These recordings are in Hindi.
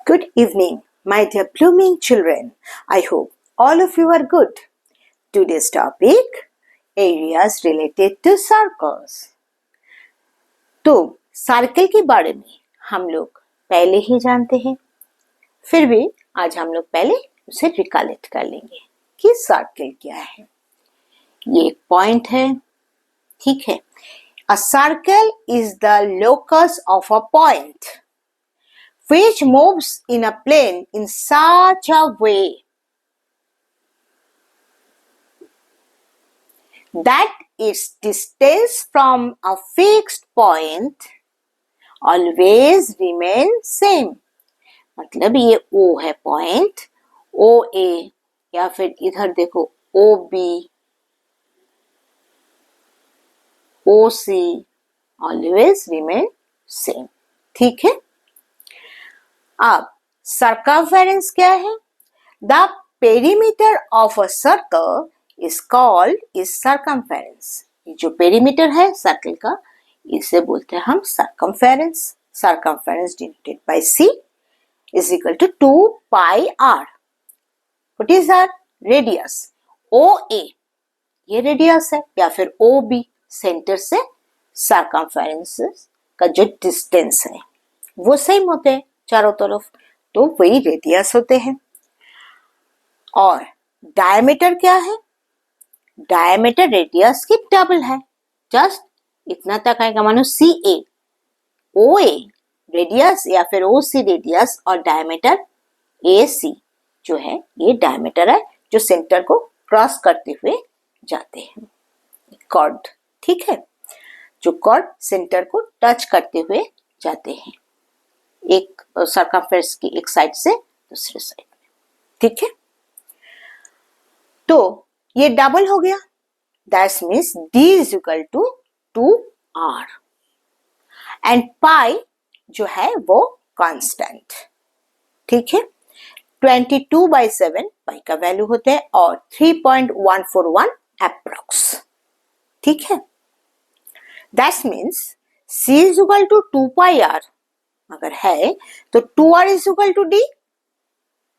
Good evening, my dear blooming children. I hope all of you are good. Today's topic, areas related to circles. तो सर्कल के बारे में हम लोग पहले ही जानते हैं, फिर भी आज हम लोग पहले उसे रिकलेक्ट कर लेंगे कि सर्कल क्या है। ये एक पॉइंट है, ठीक है। A circle is the locus of a point which moves in a plane in such a way that its distance from a fixed point always remain same। मतलब ये O है पॉइंट, OA या फिर इधर देखो OB, OC always remain same, ठीक है। अब circumference क्या है? The perimeter of a circle is called is circumference। ये जो perimeter है सर्कल का, इसे बोलते हैं हम circumference। Circumference denoted by C is equal to 2 pi r। What is our radius? OA ये radius है, या फिर OB सेंटर से circumference का जो distance है वो सेम होते हैं चारों तरफ, तो वही रेडियस होते हैं। और डायमीटर क्या है? डायमीटर रेडियस की डबल है, जस्ट इतना तक आएगा। मानो CA OA रेडियस या फिर OC रेडियस और डायमीटर AC जो है ये डायमीटर है जो सेंटर को क्रॉस करते हुए जाते हैं। कॉर्ड, ठीक है, जो कॉर्ड सेंटर को टच करते हुए जाते हैं एक सर्कमफेरेंस की एक साइड से दूसरे साइड में, ठीक है। तो ये डबल हो गया, that means D is equal to 2r and pi जो है वो कांस्टेंट, ठीक है। 22/7 पाई का वैल्यू होता है और 3.141 अप्रोक्स, ठीक है। That means C is equal to 2 pi r अगर है तो 2r is equal to D,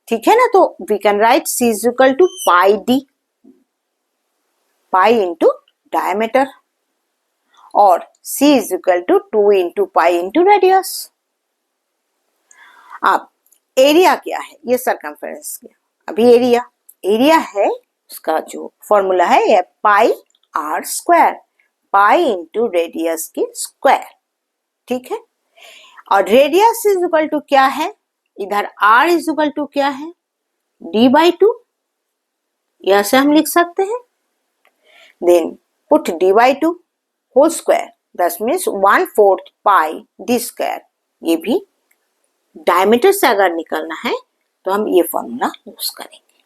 ठीक है ना। तो we can write C is equal to pi D, pi into diameter, और C is equal to 2 into pi into radius. अब एरिया क्या है? ये सर्कमफेरेंस का अभी एरिया है, उसका जो फॉर्मूला है ये पाई r स्क्वायर, पाई इंटू रेडियस की स्क्वायर, ठीक है। और रेडियस इज इक्वल टू क्या है? इधर r इज इक्वल टू क्या है? D/2, यह से हम लिख सकते हैं। Then put D/2 whole square, that means 1/4 pi D square. ये भी डायमीटर से अगर निकलना है तो हम ये फॉर्मूला यूज करेंगे,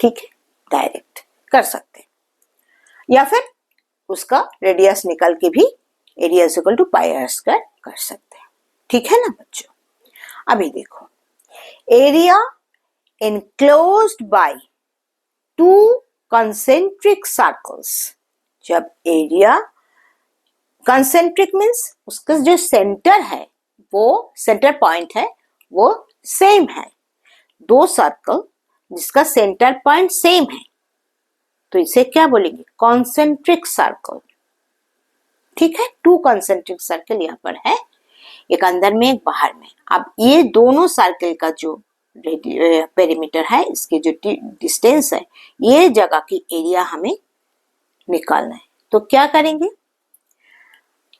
ठीक है, डायरेक्ट कर सकते हैं, या फिर उसका रेडियस निकल के भी area is equal to pi r square कर सकते हैं, ठीक है ना बच्चों। अभी देखो, area enclosed by two concentric circles। जब एरिया concentric मीन्स उसका जो सेंटर है, वो सेंटर पॉइंट है वो सेम है, दो सर्कल जिसका सेंटर पॉइंट सेम है, तो इसे क्या बोलेंगे? कॉन्सेंट्रिक सर्कल, ठीक है। 2 कॉन्सेंट्रिक सर्कल यहाँ पर है, एक अंदर में एक बाहर में। अब ये दोनों सर्कल का जो पेरीमीटर है, इसके जो डिस्टेंस है, ये जगह की एरिया हमें निकालना है। तो क्या करेंगे?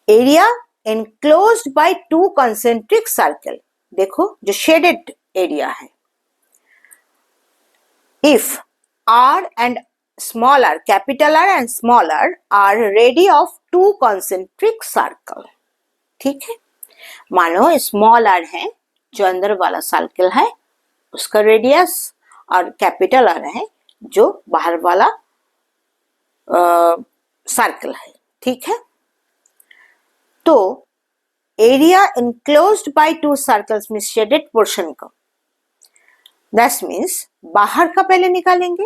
Area enclosed bye 2 concentric circle, देखो जो शेडेड एरिया है, if R and small r, capital R and small r are radii of 2 concentric circle, ठीक है। मानो स्मॉल r है जो अंदर वाला सर्कल है उसका रेडियस, और कैपिटल R है जो बाहर वाला सर्कल है, ठीक है। तो एरिया इनक्लोज्ड बाय 2 सर्कल्स में शेडेड पोर्शन का, दैट मीन्स बाहर का पहले निकालेंगे,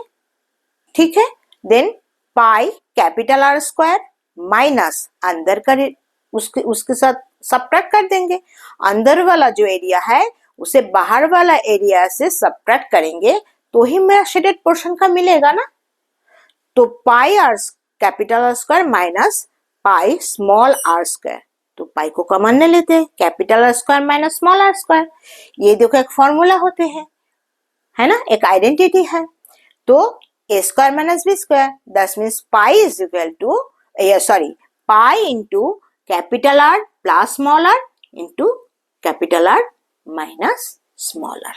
ठीक है। Then pi capital R square minus अंदर का उसके साथ सब्ट्रैक्ट कर देंगे। अंदर वाला जो एरिया है उसे बाहर वाला एरिया से सब्ट्रैक्ट करेंगे तो ही मेरा शेडेड पोर्शन का मिलेगा ना। तो pi R capital R square minus pi small r square, तो पाई को कॉमन ले लेते हैं, capital R square minus small r square. ये देखो एक फॉर्मूला होते हैं, है ना, एक आइडेंटिटी है। तो a square minus b square that means pi is equal to pi into capital R plus small r into capital R minus small r.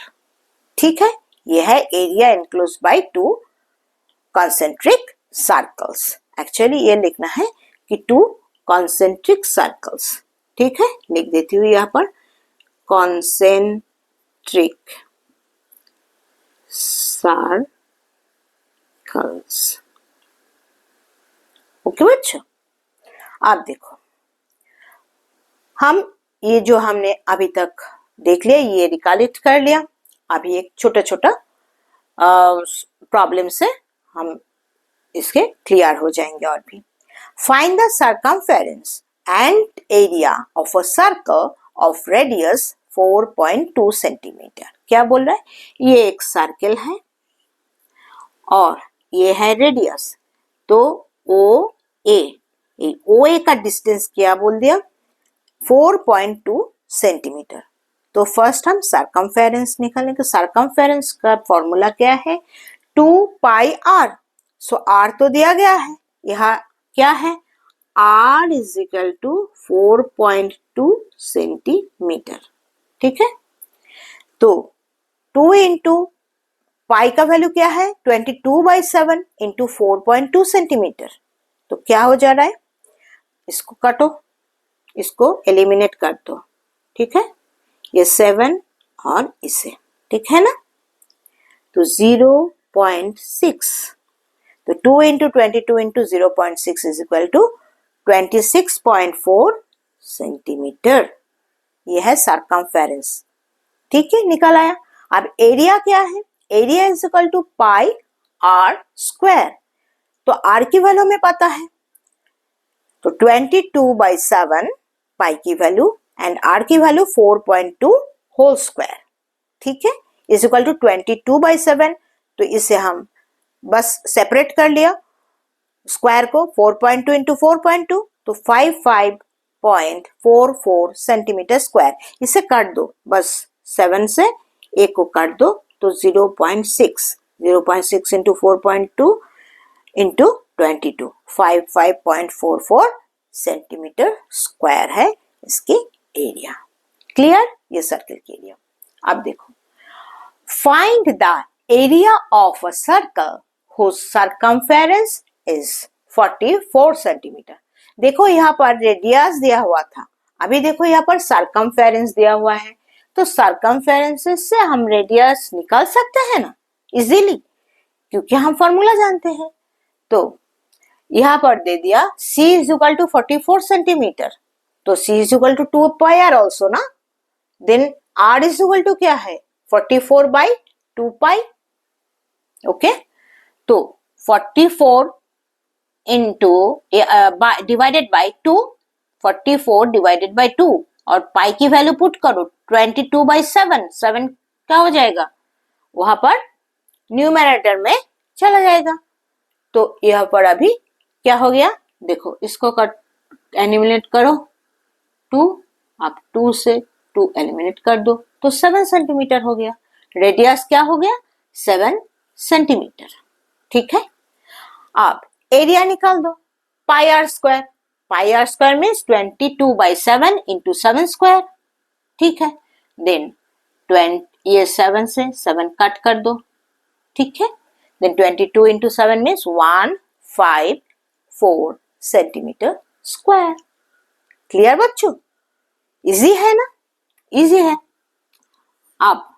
ठीक है, यह है area enclosed by two concentric circles. Actually ये लिखना है कि टू कॉन्सेंट्रिक सर्कल्स। ठीक है, लिख देती हूँ यहाँ पर कॉन्सेंट्रिक सर्कल्स। ओके बच्चों, आप देखो हम ये जो हमने अभी तक देख लिया ये रिकलेक्ट कर लिया। अभी एक छोटा छोटा प्रॉब्लम से हम इसके क्लियर हो जाएंगे। और भी find the circumference and area of a circle of radius 4.2 centimetre. क्या बोल रहा है, ये एक सर्कल है और ये है रेडियस, तो ओ ए का डिस्टेंस क्या बोल दिया 4.2 सेंटीमीटर। तो फर्स्ट हम सर्कमफेरेंस निकालेंगे। सर्कमफेरेंस का फॉर्मूला क्या है 2 पाई आर। सो आर तो दिया गया है, यहाँ क्या है r is equal to 4.2 centimetre. ठीक है, तो 2 इंटू पाई का वैल्यू क्या है 22/7 इंटू 4.2 सेंटीमीटर। तो क्या हो जा रहा है, इसको काटो, इसको एलिमिनेट कर दो। ठीक है, ये 7 और इसे, ठीक है ना, तो 0.6। तो 2 into 22 into 0.6 is equal to 26.4 centimetre. यह है सर्कमफेरेंस। ठीक है, निकल आया। अब एरिया क्या है, area is equal to pi r square. तो आर की वैल्यू हमें पता है, तो 22/7 पाई की वैल्यू एंड आर की वैल्यू 4.2 होल स्क्वायर। ठीक है, इज इक्वल टू 22/7। तो इसे हम बस सेपरेट कर लिया स्क्वायर को, 4.2 इंटू 4.2 तो 55.44 सेंटीमीटर स्क्वायर। इसे काट दो, बस 7 से एक को काट दो तो 0.6 इंटू 4.2 इंटू 22 55.44 सेंटीमीटर स्क्वायर है इसकी एरिया। क्लियर, ये सर्कल की एरिया। अब देखो find the area of a circle whose circumference is 44 centimetre. देखो यहाँ पर रेडियस दिया हुआ था, अभी देखो यहाँ पर सर्कमफेरेंस दिया हुआ है। तो सर्कमफेरेंस से हम रेडियस निकाल सकते हैं ना इजीली, क्योंकि हम फॉर्मूला जानते हैं। तो यहाँ पर दे दिया c is equal to 44 centimetre, तो c is equal to 2 pi r also ना। Then r is equal to क्या है 44/2 पाई। ओके, तो 44 into divided by 2, 44 divided by 2 और पाई की वैल्यू पुट करो 22/7। 7 क्या हो जाएगा वहां पर न्यूमरेटर में चला जाएगा। तो यहाँ पर अभी क्या हो गया, देखो इसको कट एलिमिनेट करो 2, आप 2 से 2 एलिमिनेट कर दो तो 7 सेंटीमीटर हो गया। रेडियस क्या हो गया 7 सेंटीमीटर। ठीक है, अब एरिया निकाल दो pi r square. Pi r square means 22/7 into 7 square. ठीक है, देन ये 7 से 7 कट कर दो। ठीक है, then 22 into 7 means 154 centimetre square. Clear बच्चों, इजी है ना, इजी है। अब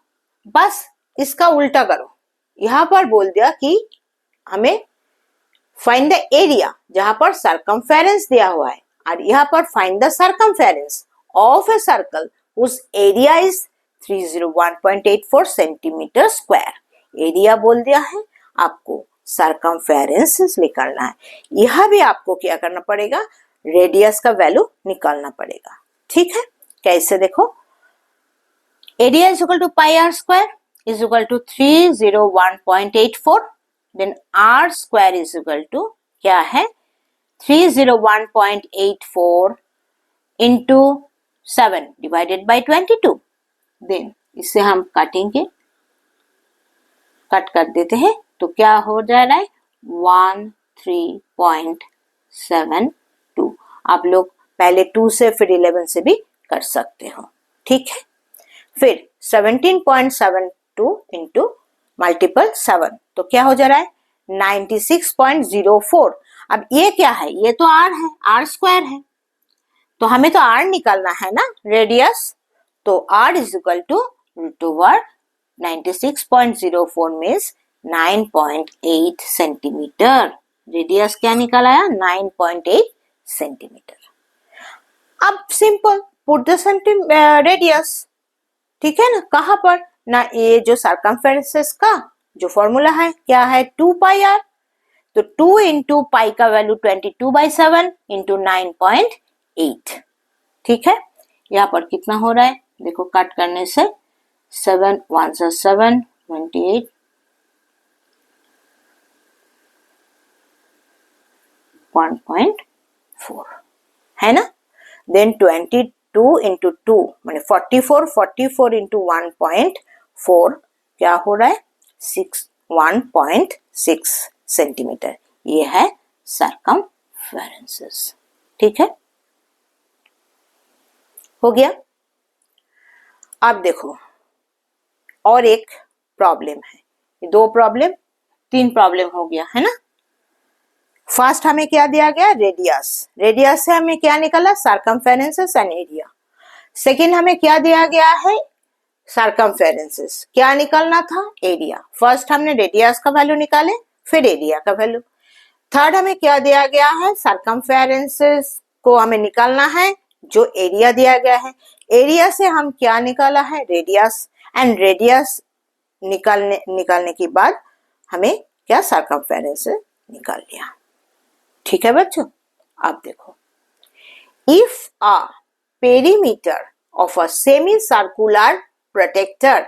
बस इसका उल्टा करो, यहां पर बोल दिया कि हमें फाइंड द एरिया, जहां पर सर्कमफेरेंस दिया हुआ है, और यहाँ पर find the circumference of a circle उस area is 301.84 centimetre square. Area बोल दिया है, आपको सर्कमफेरेंस निकालना है। यह भी आपको क्या करना पड़ेगा, रेडियस का वैल्यू निकालना पड़ेगा। ठीक है, कैसे देखो area is equal to pi r square is equal to 301.84, then r square is equal to क्या है 301.84 इंटू 7 डिवाइडेड बाई 22। देन इससे हम काटेंगे, कट कर देते हैं तो क्या हो जा रहा है 13.72। आप लोग पहले 2 से फिर 11 से भी कर सकते हो, ठीक है। फिर 17.72 इंटू मल्टीपल 7 तो क्या हो जा रहा है 96.04। अब ये क्या है, ये तो आर है, आर स्क्वायर है, तो हमें तो आर निकालना है ना, रेडियस। तो r is equal to root over 96.04 means 9.8 centimetre. Radius क्या निकाला है 9.8 सेंटीमीटर। अब सिंपल पुट द रेडियस, ठीक है ना, कहां पर ना, ये जो सर्कमफेरेंस का जो फॉर्मूला है क्या है 2 पाई आर, तो 2 इंटू पाई का वैल्यू 22/7 इंटू 9.8, ठीक है। यहाँ पर कितना हो रहा है देखो, कट करने से 7 1 से 7 28 1.4 है ना। देन 22 इंटू 2 माने 44 इंटू 1.4 क्या हो रहा है 1.6 सेंटीमीटर। ये है सर्कमफेरेंसेस, ठीक है, हो गया। अब देखो और एक प्रॉब्लम है, 2 प्रॉब्लम 3 प्रॉब्लम हो गया है ना। फर्स्ट हमें क्या दिया गया रेडियस, रेडियस से हमें क्या निकला सर्कमफेरेंसेस एंड एरिया। सेकंड हमें क्या दिया गया है सर्कमफेरेंसेस, क्या निकालना था एरिया। फर्स्ट हमने रेडियस का वैल्यू निकाले फिर एरिया का वैल्यू। थर्ड हमें क्या दिया गया है सर्कमफेरेंसेस को हमें निकालना है जो एरिया दिया गया है। एरिया से हम क्या निकाला है रेडियस, एंड रेडियस निकालने के बाद हमें क्या सर्कमफेरेंसेस निकाल लिया, ठीक है बच्चों। अब देखो if a perimeter of a semi circular protector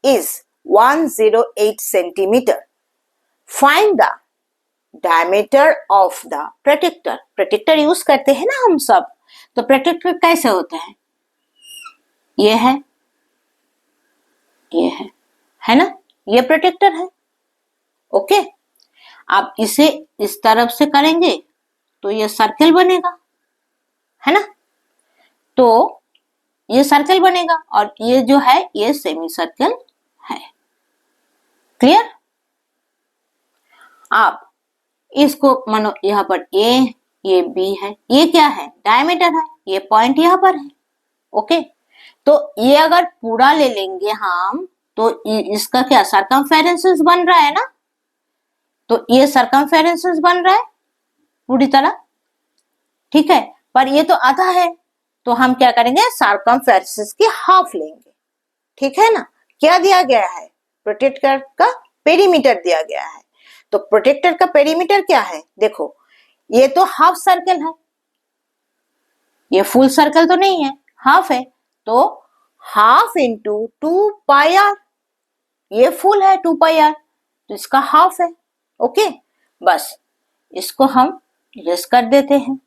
is 108 centimetre, find the diameter of the protector. Protector use करते हैं ना हम सब, तो प्रोटेक्टर कैसे होता है, ये है, ये है ना, ये प्रोटेक्टर है, ओके। आप इसे इस तरफ से करेंगे तो ये सर्कल बनेगा, है ना, तो ये सर्कल बनेगा और ये जो है ये सेमी सर्कल है, क्लियर। आप इसको मानो यहाँ पर ये बी है, ये क्या है डायमीटर है, ये पॉइंट यहाँ पर है, ओके। तो ये अगर पूरा ले लेंगे हम तो इसका क्या सर्कमफेरेंसेस बन रहा है ना, तो ये सर्कमफेरेंसेस बन रहा है पूरी तरह, ठीक है। पर ये तो आधा है तो हम क्या करेंगे सर्कमफेरेंसेस की हाफ लेंगे, ठीक है ना। क्या दिया गया है प्रोटेक्टर का पेरीमीटर दिया गया है, तो प्रोटेक्टर का पेरीमीटर क्या है देखो, ये तो हाफ सर्कल है, ये फुल सर्कल तो नहीं है, हाफ है, तो हाफ इंटू 2 पाई आर, ये फुल है 2 पाई आर तो इसका हाफ है, ओके। बस इसको हम इरेज कर देते हैं।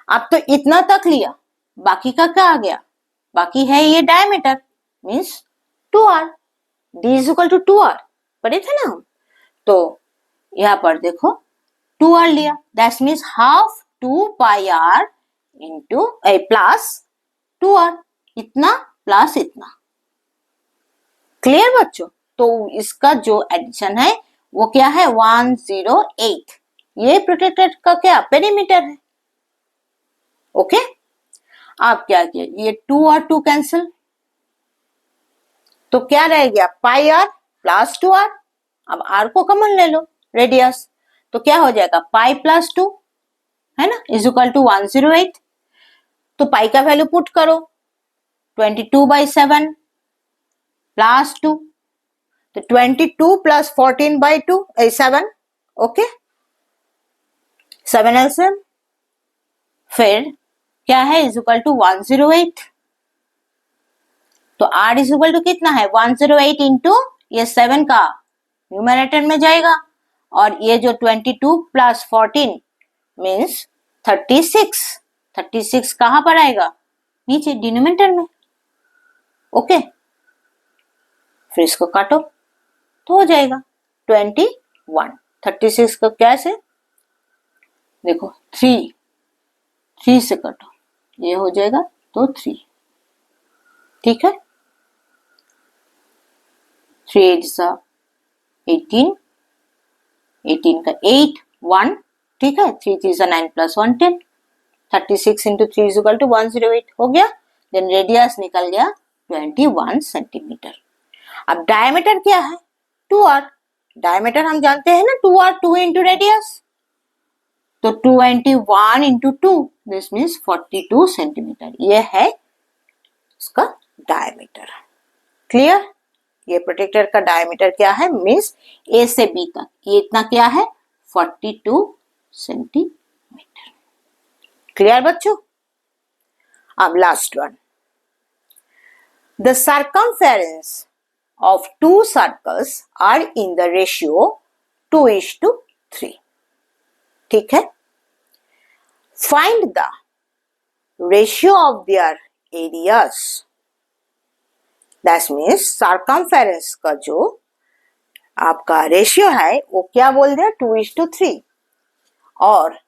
अब तो इतना तक लिया, बाकी का क्या आ गया, बाकी है ये diameter means 2r, d is equal to 2r पढ़े थे ना हम, तो यहाँ पर देखो 2r लिया, that means half 2 pi r into plus 2r, इतना प्लस इतना, क्लियर बच्चों। तो इसका जो एडिशन है वो क्या है 108, ये प्रोटेक्टर का क्या पेरीमीटर है, ओके। आप क्या किया ये 2 और 2 कैंसिल, तो क्या रह गया पाई आर प्लस 2r। अब r को कॉमन ले लो रेडियस, तो क्या हो जाएगा पाई प्लस 2 है ना इज इक्वल टू 108। तो पाई का वैल्यू पुट करो 22/7 प्लस 2, तो 22 प्लस 14/2 7, ओके 7 एलसीएम, फिर क्या है इज इक्वल टू 108, तो r इज इक्वल टू कितना है 108 इंटू ये 7 का न्यूमरेटर में जाएगा और ये जो 22 प्लस 14 मीन्स 36 कहां पर आएगा नीचे डिनोमिनेटर में। ओके फिर इसको काटो तो हो जाएगा 21। 36 को कैसे देखो 3 से कटो ये हो जाएगा तो 3 ठीक है 3 8 18 18 का 8 1 ठीक है 3 3 9 plus 1 10 36 into 3 is equal to 108 हो गया। देन रेडियस निकल गया 21 सेंटीमीटर। अब डायमीटर क्या है 2r। डायमीटर हम जानते हैं ना 2r 2 इंटू रेडियस तो 21 इंटू 2 दिस मीन्स 42 सेंटीमीटर ये है इसका डायमीटर। क्लियर। ये प्रोटेक्टर का डायमीटर क्या है मीन्स ए से बी तक ये इतना क्या है 42 सेंटीमीटर। क्लियर बच्चों। अब last one the circumference of two circles are in the ratio 2:3 ठीक है। Find the ratio of their areas that means circumference का जो आपका रेशियो है वो क्या बोल दिया 2:3 और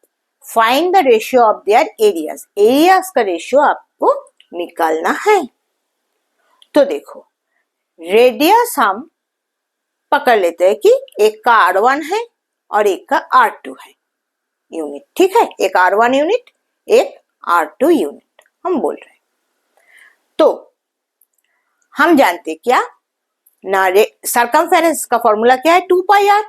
find the ratio of their areas. Areas का रेशियो आपको निकालना है। तो देखो रेडियस हम पकड़ लेते हैं कि एक का R1 है और एक का R2 है यूनिट ठीक है। एक R1 यूनिट एक R2 यूनिट हम बोल रहे हैं। तो हम जानते क्या ना सरकमफेरेंस का फॉर्मूला क्या है 2 पाई r।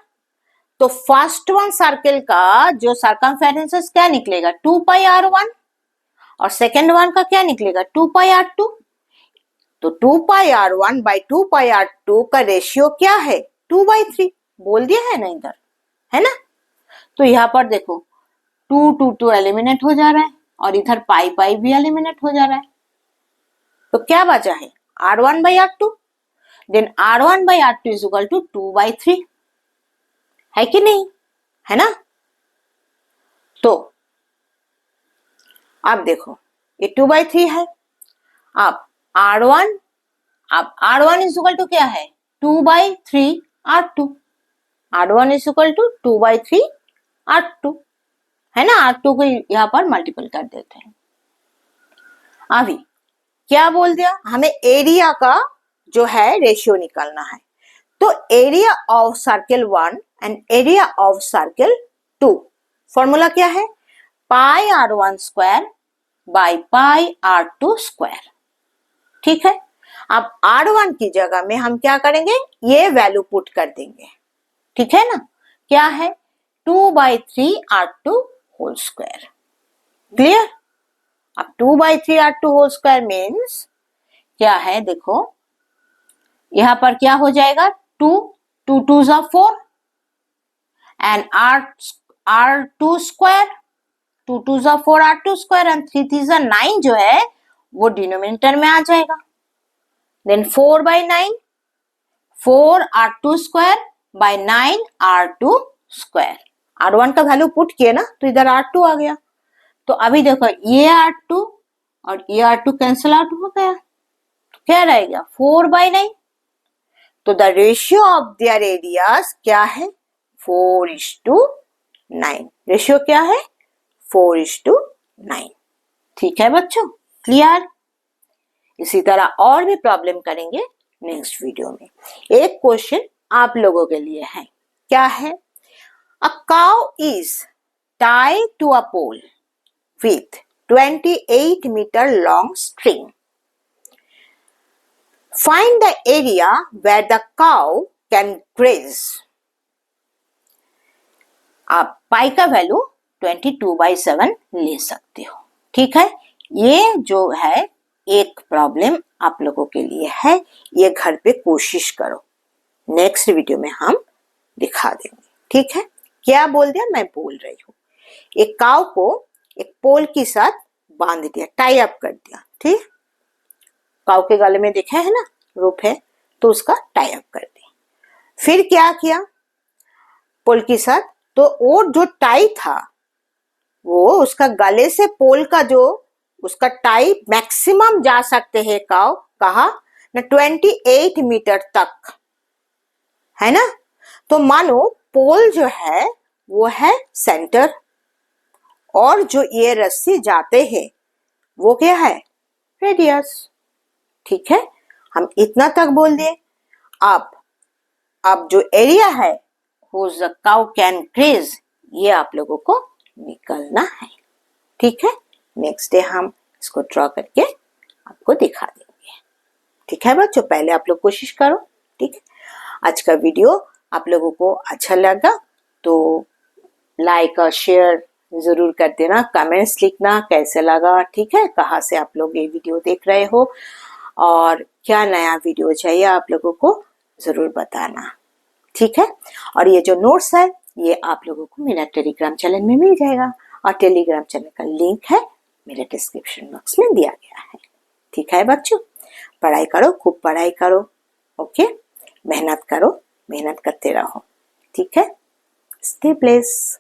तो फर्स्ट वन सर्कल का जो सरकमफेरेंस क्या निकलेगा 2 पाई r1 और सेकेंड वन का क्या निकलेगा 2 पाई r2। तो 2 पाई r1 बाई 2 पाई r2 का रेशियो क्या है 2/3 बोल दिया है ना इधर है ना। तो यहाँ पर देखो 2 एलिमिनेट हो जा रहा है और इधर पाई भी एलिमिनेट हो जा रहा है। तो क्या बचा है r1 by r2 then r1 by r2 is equal to 2/3 है कि नहीं है ना। तो अब देखो ये 2/3 है। अब R1 इज इक्वल टू क्या है 2/3 R2। R1 is equal to 2/3 R2 है ना। R2 को यहाँ पर मल्टीपल कर देते हैं। अभी क्या बोल दिया हमें एरिया का जो है रेशियो निकालना है। तो area of circle 1 and area of circle 2 formula क्या है पाई r1 square by pi r2 square ठीक है। अब R1 की जगह में हम क्या करेंगे ये वैल्यू पुट कर देंगे ठीक है ना। क्या है 2/3 R2 होल स्क्वायर। क्लियर। अब 2/3 R2 होल स्क्वायर मीन्स क्या है देखो यहां पर क्या हो जाएगा 2 2 जा 4 एंड R2 स्क्वायर 2 जा 4 R2 स्क्वायर एंड 3 जा 9 जो है वो डिनोमिनेटर में आ जाएगा। Then 4/9 4 R2 square by 9 R2 square. R1 का वैल्यू पुट किए ना तो इधर R2 आ गया। तो अभी देखो ये R2 और ये R2 कैंसिल आउट हो गया तो क्या रहेगा 4/9। तो the ratio of their areas क्या है 4:9। रेशियो क्या है 4:9 ठीक है बच्चों। क्लियर। इसी तरह और भी प्रॉब्लम करेंगे नेक्स्ट वीडियो में। एक क्वेश्चन आप लोगों के लिए है क्या है a cow is tied to a pole with 28 metre long string. Find the area where the cow can graze. आप पाई का वैल्यू 22/7 ले सकते हो ठीक है। ये जो है एक प्रॉब्लम आप लोगों के लिए है ये घर पे कोशिश करो नेक्स्ट वीडियो में हम दिखा देंगे ठीक है। क्या बोल दिया मैं बोल रही हूँ एक काऊ को एक पोल के साथ बांध दिया टाई अप कर दिया ठीक काऊ के गले में देखा है ना रोप है, तो उसका टाई अप कर दी। फिर क्या किया पोल के साथ, तो वो जो टाई था वो उसका गले से पोल का जो उसका टाई मैक्सिमम जा सकते हैं काऊ कहा ना 28 मीटर तक, है ना। तो मानो पोल जो है वो है सेंटर और जो ये रस्सी जाते हैं वो क्या है रेडियस। ठीक है, हम इतना तक बोल दिए। अब जो एरिया है whose the cow can graze, ये आप लोगों को निकलना है। ठीक है, नेक्स्ट डे हम इसको ड्रॉ करके आपको दिखा देंगे। ठीक है बच्चों, पहले आप लोग कोशिश करो। ठीक है, आज का वीडियो आप लोगों को अच्छा लगा तो लाइक और शेयर जरूर कर देना, कमेंट्स लिखना कैसे लगा। ठीक है, कहाँ से आप लोग ये वीडियो देख रहे हो और क्या नया वीडियो चाहिए आप लोगों को जरूर बताना। ठीक है, और ये जो नोट्स है ये आप लोगों को मेरा टेलीग्राम चैनल में मिल जाएगा और टेलीग्राम चैनल का लिंक है मेरे डिस्क्रिप्शन बॉक्स में दिया गया है। ठीक है बच्चों, पढ़ाई करो, खूब पढ़ाई करो। ओके, मेहनत करो, मेहनत करते रहो। ठीक है, स्टे ब्लेस्ड।